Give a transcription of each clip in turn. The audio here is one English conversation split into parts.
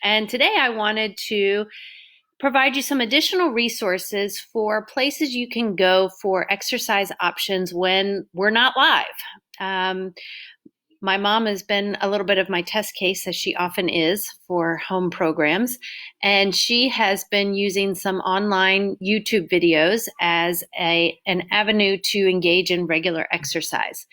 And today I wanted to provide you some additional resources for places you can go for exercise options when we're not live. My mom has been a little bit of my test case, as she often is for home programs, and she has been using some online YouTube videos as an avenue to engage in regular exercise.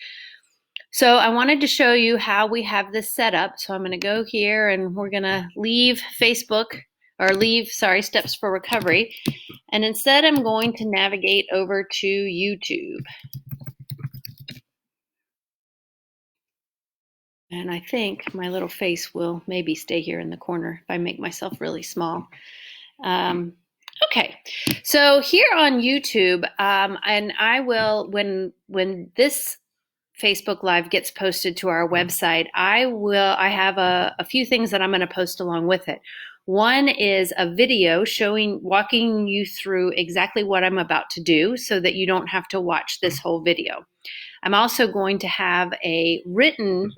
So I wanted to show you how we have this set up. So I'm going to go here and we're going to leave Facebook or leave Steps for Recovery. And instead I'm going to navigate over to YouTube. And I think my little face will maybe stay here in the corner if I make myself really small. Okay, so here on YouTube, and I will, when this Facebook Live gets posted to our website, I have a few things that I'm going to post along with it. One is a video walking you through exactly what I'm about to do so that you don't have to watch this whole video. I'm also going to have a written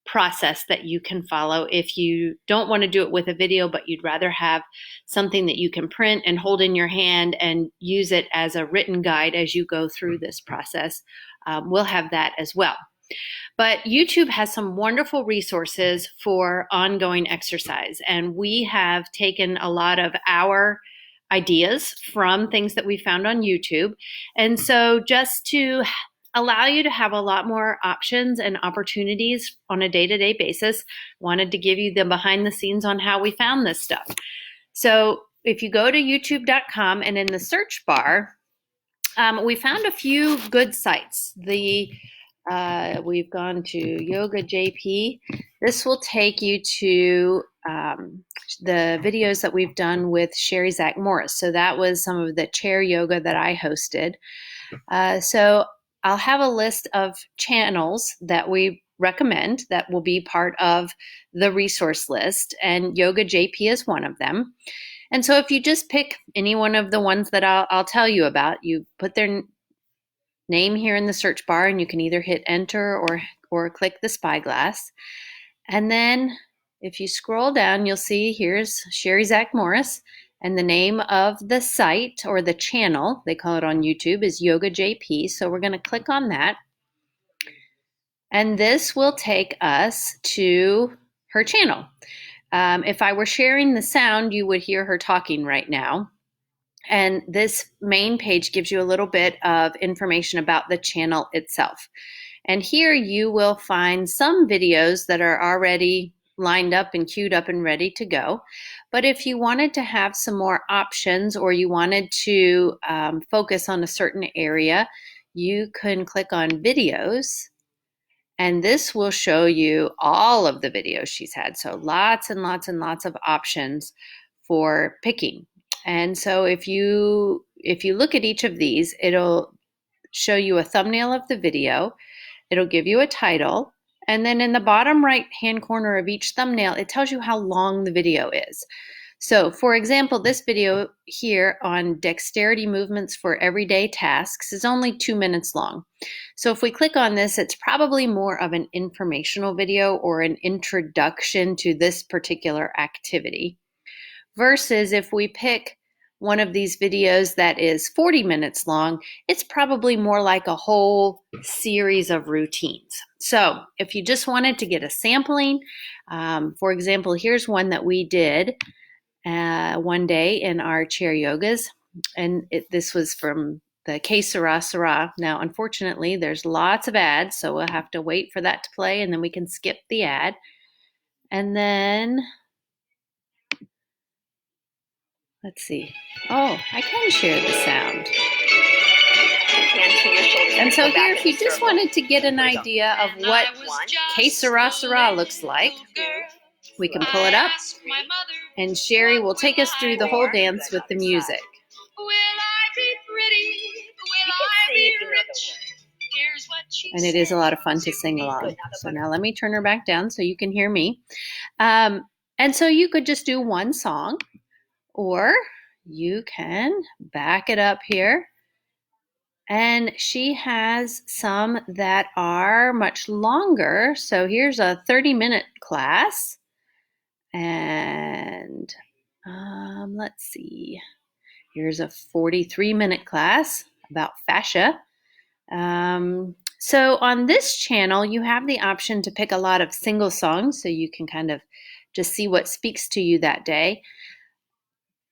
process that you can follow if you don't want to do it with a video, but you'd rather have something that you can print and hold in your hand and use it as a written guide as you go through this process. We'll have that as well. But YouTube has some wonderful resources for ongoing exercise, and we have taken a lot of our ideas from things that we found on YouTube. And so just to allow you to have a lot more options and opportunities on a day-to-day basis, wanted to give you the behind the scenes on how we found this stuff. So if you go to youtube.com and in the search bar, we found a few good sites. We've gone to Yoga JP. This will take you to the videos that we've done with Sherry Zach Morris. So that was some of the chair yoga that I hosted. So I'll have a list of channels that we recommend that will be part of the resource list, and Yoga JP is one of them. And so if you just pick any one of the ones that I'll tell you about, you put their name here in the search bar, and you can either hit enter or click the spyglass. And then if you scroll down, you'll see here's Sherry Zach Morris, and the name of the site or the channel, they call it on YouTube, is Yoga JP. So we're going to click on that. And this will take us to her channel. If I were sharing the sound, you would hear her talking right now. And this main page gives you a little bit of information about the channel itself. And here you will find some videos that are already lined up and queued up and ready to go. But if you wanted to have some more options, or you wanted to focus on a certain area, you can click on videos, and this will show you all of the videos she's had. So lots and lots and lots of options for picking. And so if you look at each of these, it'll show you a thumbnail of the video. It'll give you a title. And then in the bottom right-hand corner of each thumbnail, it tells you how long the video is. So for example, this video here on dexterity movements for everyday tasks is only 2 minutes long. So if we click on this, it's probably more of an informational video or an introduction to this particular activity. Versus if we pick one of these videos that is 40 minutes long, it's probably more like a whole series of routines. So if you just wanted to get a sampling, for example, here's one that we did one day in our chair yogas, and this was from the Que Sera Sera. Now, unfortunately, there's lots of ads, so we'll have to wait for that to play, and then we can skip the ad. And then let's see. Oh, I can share the sound. And so here, if you just wanted to get an idea of what Que Sera Sera looks like, we can pull it up, and Sherry will take us through the whole dance with the music. And it is a lot of fun to sing along. So now let me turn her back down so you can hear me. And so you could just do one song, or you can back it up here. And she has some that are much longer. So here's a 30-minute class. And And let's see. Here's a 43-minute class about fascia. So on this channel, you have the option to pick a lot of single songs, so you can kind of just see what speaks to you that day.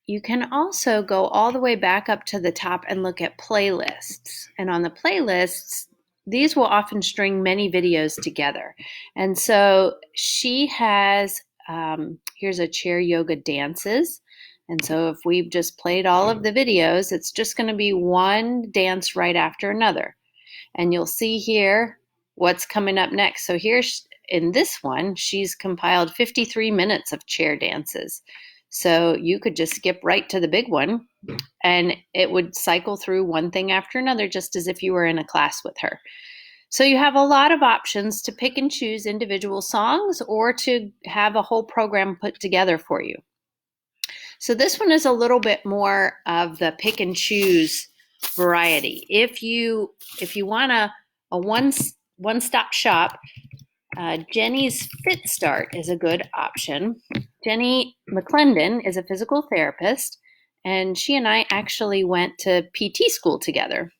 You can also go all the way back up to the top and look at playlists. And on the playlists, these will often string many videos together. And so she has, here's a chair yoga dances. And so if we've just played all of the videos, it's just going to be one dance right after another. And you'll see here what's coming up next. So here's, in this one, she's compiled 53 minutes of chair dances. So you could just skip right to the big one, and it would cycle through one thing after another, just as if you were in a class with her. So you have a lot of options to pick and choose individual songs or to have a whole program put together for you. So this one is a little bit more of the pick and choose variety. If you want a one-stop shop, Jenny's Fit Start is a good option. Jenny McClendon is a physical therapist, and she and I actually went to PT school together.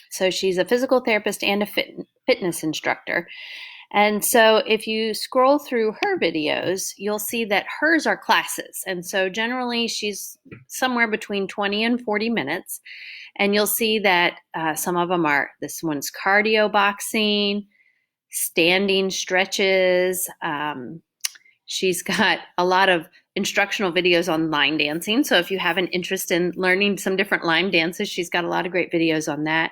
So she's a physical therapist and a fitness instructor. And so if you scroll through her videos, you'll see that hers are classes. And so generally she's somewhere between 20 and 40 minutes. And you'll see that some of them are, this one's cardio boxing, standing stretches. She's got a lot of instructional videos on line dancing. So if you have an interest in learning some different line dances, she's got a lot of great videos on that.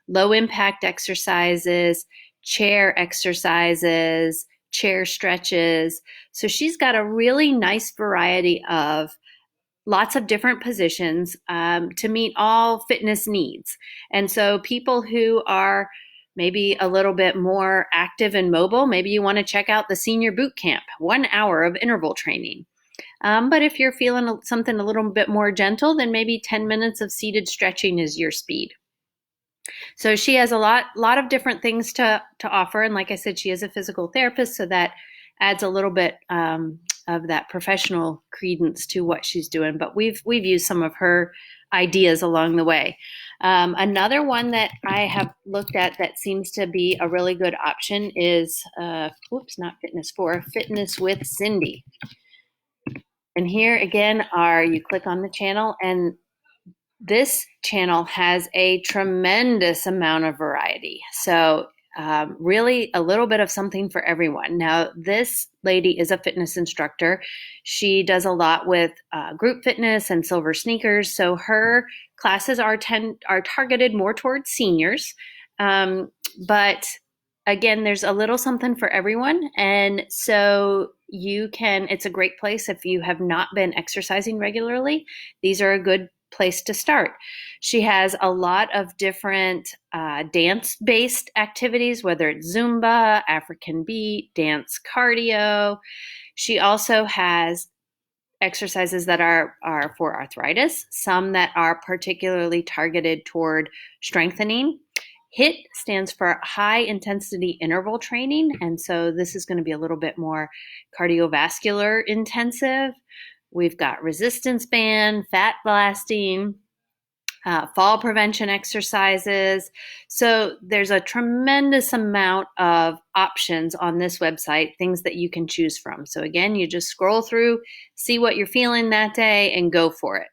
Low impact exercises, chair exercises, chair stretches. So she's got a really nice variety of lots of different positions to meet all fitness needs. And so people who are maybe a little bit more active and mobile, maybe you want to check out the senior boot camp, 1 hour of interval training. But if you're feeling something a little bit more gentle, then maybe 10 minutes of seated stretching is your speed. So she has a lot of different things to offer. And like I said, she is a physical therapist, so that adds a little bit of that professional credence to what she's doing. But we've used some of her ideas along the way. Another one that I have looked at that seems to be a really good option is, not Fitness4, Fitness with Cindy. And here again you click on the channel, and this channel has a tremendous amount of variety. So really a little bit of something for everyone. Now, this lady is a fitness instructor. She does a lot with group fitness and silver sneakers. So her classes are targeted more towards seniors. But again, there's a little something for everyone. And so it's a great place if you have not been exercising regularly. These are a good place to start. She has a lot of different dance-based activities, whether it's Zumba, African beat, dance cardio. She also has exercises that are for arthritis, some that are particularly targeted toward strengthening. HIIT stands for high intensity interval training, and so this is going to be a little bit more cardiovascular intensive. We've got resistance band, fat blasting, fall prevention exercises. So there's a tremendous amount of options on this website, things that you can choose from. So again, you just scroll through, see what you're feeling that day, and go for it.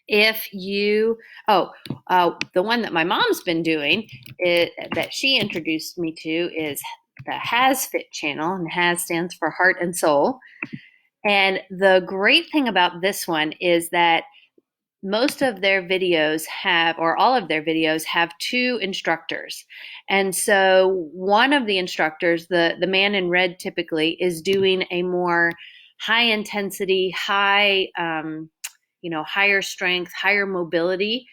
If you, the one that my mom's been doing that she introduced me to is the HasFit channel, and Has stands for Heart and Soul. And the great thing about this one is that most of their videos all of their videos have two instructors. And so one of the instructors, the man in red typically, is doing a more high intensity, higher strength, higher mobility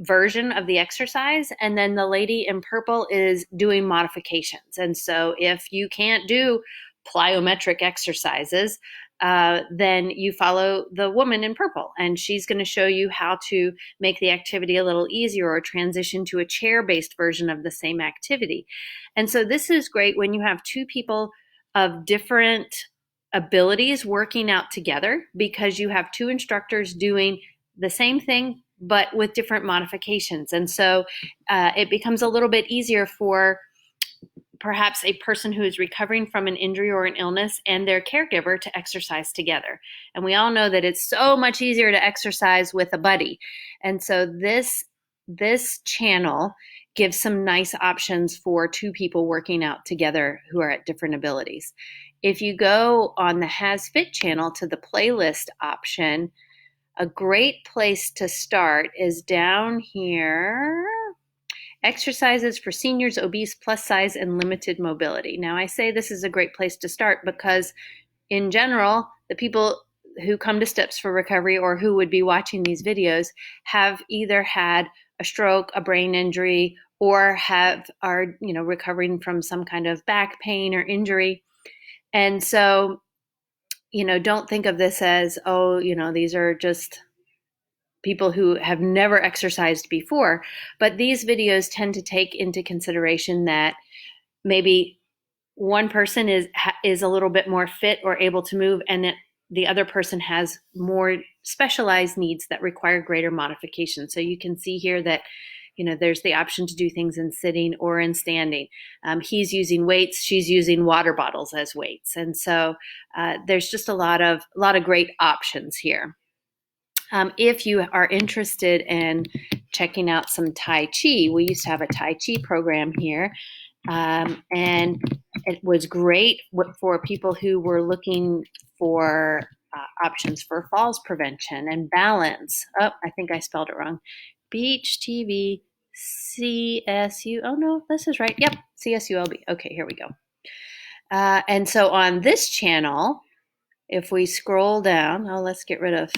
version of the exercise. And then the lady in purple is doing modifications. And so if you can't do plyometric exercises, then you follow the woman in purple, and she's going to show you how to make the activity a little easier or transition to a chair-based version of the same activity. And so this is great when you have two people of different abilities working out together because you have two instructors doing the same thing but with different modifications. And so it becomes a little bit easier for perhaps a person who is recovering from an injury or an illness and their caregiver to exercise together. And we all know that it's so much easier to exercise with a buddy. And so this channel gives some nice options for two people working out together who are at different abilities. If you go on the HasFit channel to the playlist option, a great place to start is down here. Exercises for seniors, obese, plus size, and limited mobility. Now, I say this is a great place to start because, in general, the people who come to Steps for Recovery or who would be watching these videos have either had a stroke, a brain injury, or are recovering from some kind of back pain or injury. And so, don't think of this as, these are just people who have never exercised before. But these videos tend to take into consideration that maybe one person is a little bit more fit or able to move, and the other person has more specialized needs that require greater modification. So you can see here that there's the option to do things in sitting or in standing. He's using weights, she's using water bottles as weights, and so there's just a lot of great options here. If you are interested in checking out some Tai Chi, we used to have a Tai Chi program here, and it was great for people who were looking for options for falls prevention and balance. Oh, I think I spelled it wrong. Beach TV CSU. Oh no, this is right. Yep, CSULB. Okay, here we go. And so on this channel, if we scroll down, let's get rid of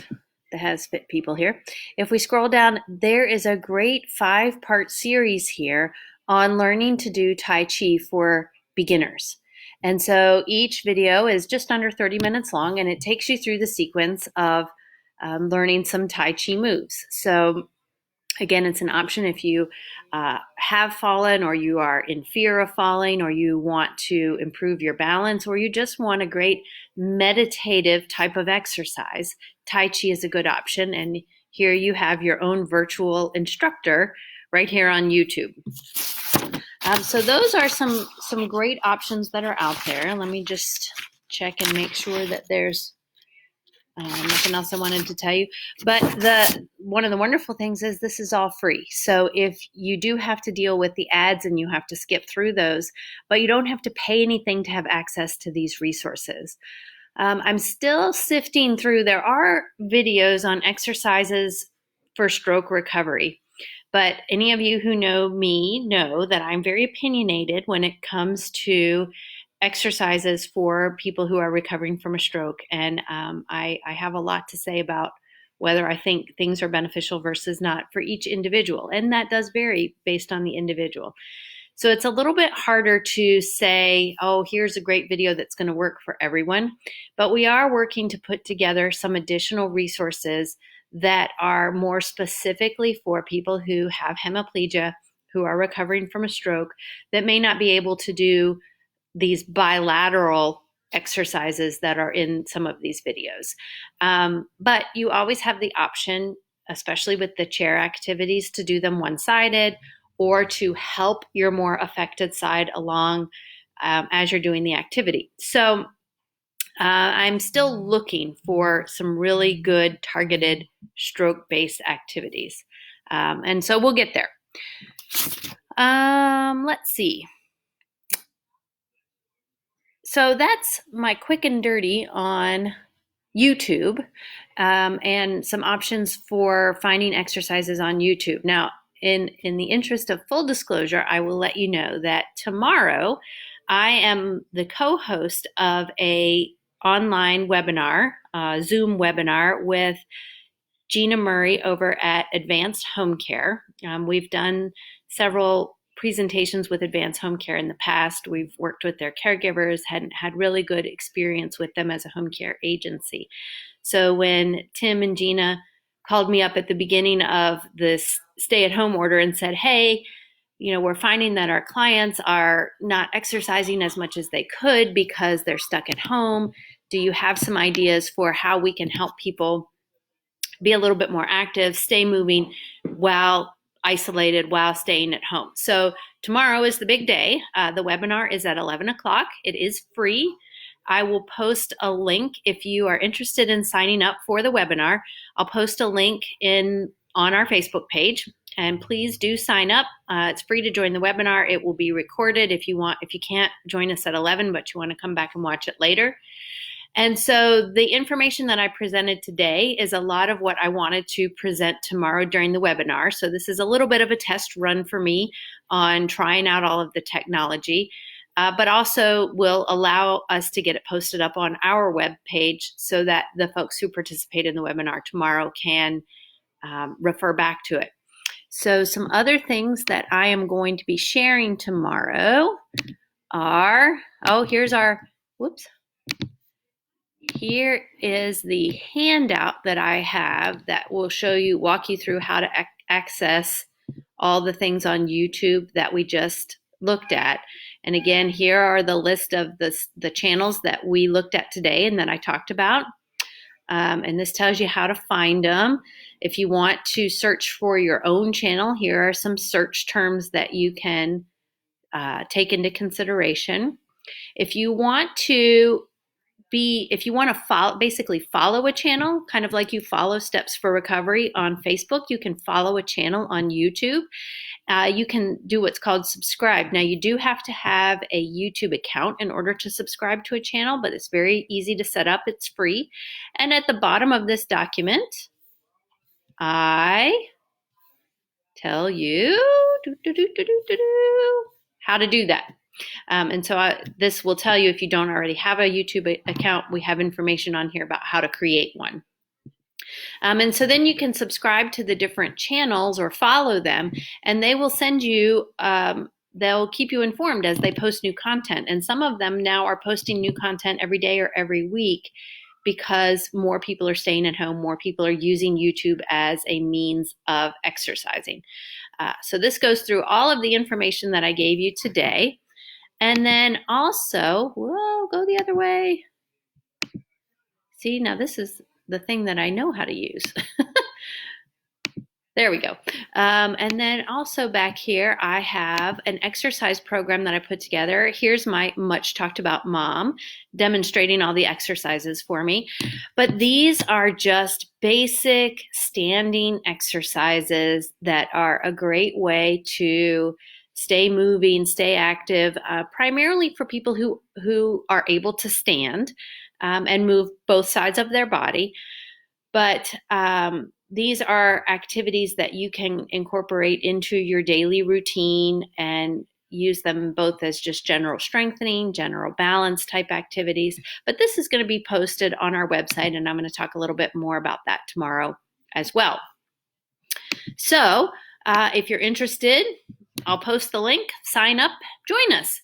the HasFit people here. If we scroll down, there is a great 5-part series here on learning to do Tai Chi for beginners. And so each video is just under 30 minutes long, and it takes you through the sequence of learning some Tai Chi moves. So again, it's an option if you have fallen, or you are in fear of falling, or you want to improve your balance, or you just want a great meditative type of exercise. Tai Chi is a good option, and here you have your own virtual instructor right here on YouTube. So those are some great options that are out there. Let me just check and make sure that there's nothing else I wanted to tell you. But one of the wonderful things is this is all free. So if you do have to deal with the ads and you have to skip through those, but you don't have to pay anything to have access to these resources. I'm still sifting through. There are videos on exercises for stroke recovery, but any of you who know me know that I'm very opinionated when it comes to exercises for people who are recovering from a stroke. And I have a lot to say about whether I think things are beneficial versus not for each individual. And that does vary based on the individual. So it's a little bit harder to say, oh, here's a great video that's going to work for everyone. But we are working to put together some additional resources that are more specifically for people who have hemiplegia, who are recovering from a stroke, that may not be able to do these bilateral exercises that are in some of these videos. But you always have the option, especially with the chair activities, to do them one-sided or to help your more affected side along as you're doing the activity. So I'm still looking for some really good targeted stroke-based activities. And so we'll get there. Let's see. So that's my quick and dirty on YouTube and some options for finding exercises on YouTube. Now, in the interest of full disclosure, I will let you know that tomorrow I am the co-host of a online webinar, Zoom webinar with Gina Murray over at Advanced Home Care. We've done several presentations with Advanced Home Care in the past. We've worked with their caregivers, had really good experience with them as a home care agency. So when Tim and Gina called me up at the beginning of this stay-at-home order and said, hey, we're finding that our clients are not exercising as much as they could because they're stuck at home Do you have some ideas for how we can help people be a little bit more active, stay moving while isolated, while staying at home? So tomorrow is the big day. The webinar is at 11 o'clock. It is free. I will post a link if you are interested in signing up for the webinar. I'll post a link on our Facebook page, and please do sign up. It's free to join the webinar. It will be recorded if you can't join us at 11, but you want to come back and watch it later. And so the information that I presented today is a lot of what I wanted to present tomorrow during the webinar. So this is a little bit of a test run for me on trying out all of the technology, but also will allow us to get it posted up on our web page so that the folks who participate in the webinar tomorrow can refer back to it. So some other things that I am going to be sharing tomorrow are, here is the handout that I have that will walk you through how to access all the things on YouTube that we just looked at. And again, here are the list of the channels that we looked at today and that I talked about. And this tells you how to find them. If you want to search for your own channel, here are some search terms that you can take into consideration. If you want to basically follow a channel, kind of like you follow Steps for Recovery on Facebook, you can follow a channel on YouTube. You can do what's called subscribe. Now, you do have to have a YouTube account in order to subscribe to a channel, but it's very easy to set up. It's free. And at the bottom of this document, I tell you how to do that. And so this will tell you, if you don't already have a YouTube account, we have information on here about how to create one. And so then you can subscribe to the different channels or follow them, and they will send you, they'll keep you informed as they post new content. And some of them now are posting new content every day or every week because more people are staying at home, more people are using YouTube as a means of exercising. So this goes through all of the information that I gave you today. And then also, go the other way. See, now this is the thing that I know how to use. There we go. And then also back here, I have an exercise program that I put together. Here's my much talked about mom demonstrating all the exercises for me. But these are just basic standing exercises that are a great way to stay moving, stay active, primarily for people who are able to stand and move both sides of their body. But these are activities that you can incorporate into your daily routine and use them both as just general strengthening, general balance type activities. But this is going to be posted on our website, and I'm going to talk a little bit more about that tomorrow as well. So if you're interested, I'll post the link, sign up, join us.